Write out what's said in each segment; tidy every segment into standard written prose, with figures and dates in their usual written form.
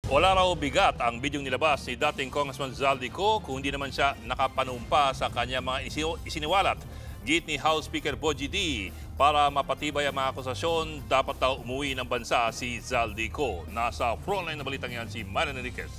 Wala raw bigat ang bidyong nilabas ni dating Congressman Zaldico kung hindi naman siya nakapanumpa sa kanya mga isiniwalat. Git ni House Speaker Bogie D, para mapatibay ang mga akusasyon, dapat daw umuwi ng bansa si Zaldico. Nasa frontline na balitang yan si Marian Enriquez.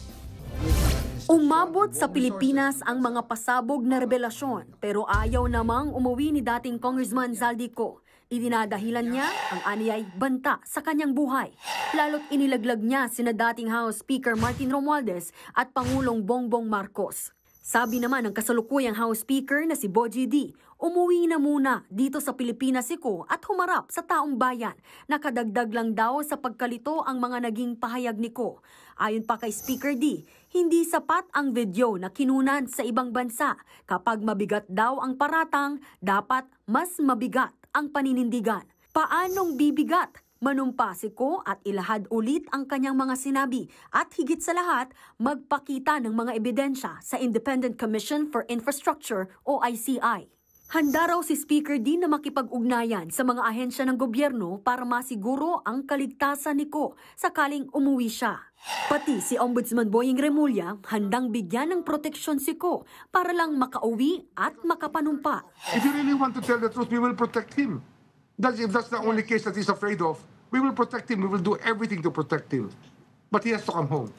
Umabot sa Pilipinas ang mga pasabog na revelasyon pero ayaw namang umuwi ni dating Congressman Zaldico. Idinadahilan niya ang aniyay banta sa kanyang buhay. Lalo't inilaglag niya sina dating House Speaker Martin Romualdez at Pangulong Bongbong Marcos. Sabi naman ng kasalukuyang House Speaker na si Bogie D, umuwi na muna dito sa Pilipinas si Ko at humarap sa taong bayan. Nakadagdag lang daw sa pagkalito ang mga naging pahayag ni Ko. Ayon pa kay Speaker D, hindi sapat ang video na kinunan sa ibang bansa. Kapag mabigat daw ang paratang, dapat mas mabigat ang paninindigan. Paanong bibigat? Manumpa si Ko at ilahad ulit ang kanyang mga sinabi at higit sa lahat, magpakita ng mga ebidensya sa Independent Commission for Infrastructure o ICI. Handa raw si Speaker D na makipag-ugnayan sa mga ahensya ng gobyerno para masiguro ang kaligtasan ni Ko sakaling umuwi siya. Pati si Ombudsman Boying Remulla handang bigyan ng proteksyon si Ko para lang makauwi at makapanumpa. If you really want to tell the truth, we will protect him. If that's the only case that he's afraid of, we will protect him. We will do everything to protect him. But he has to come home.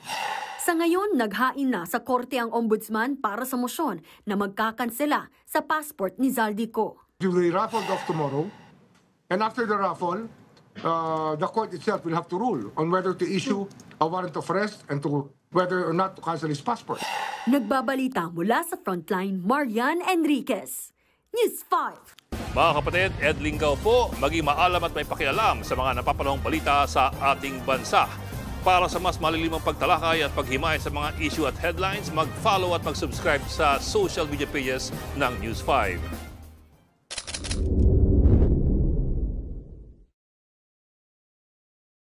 Sa ngayon, naghain na sa korte ang ombudsman para sa mosyon na magkakansela sa passport ni Zaldico. He will be raffled off tomorrow. And after the raffle, the court itself will have to rule on whether to issue a warrant of arrest and to whether or not to cancel his passport. Nagbabalita mula sa Frontline, Marian Enriquez, News 5. Mga kapatid, Ed Lingaw po, maging maalam at may pakialam sa mga napapanahong balita sa ating bansa. Para sa mas malilimang pagtalakay at paghimay sa mga issue at headlines, mag-follow at mag-subscribe sa social media pages ng News 5.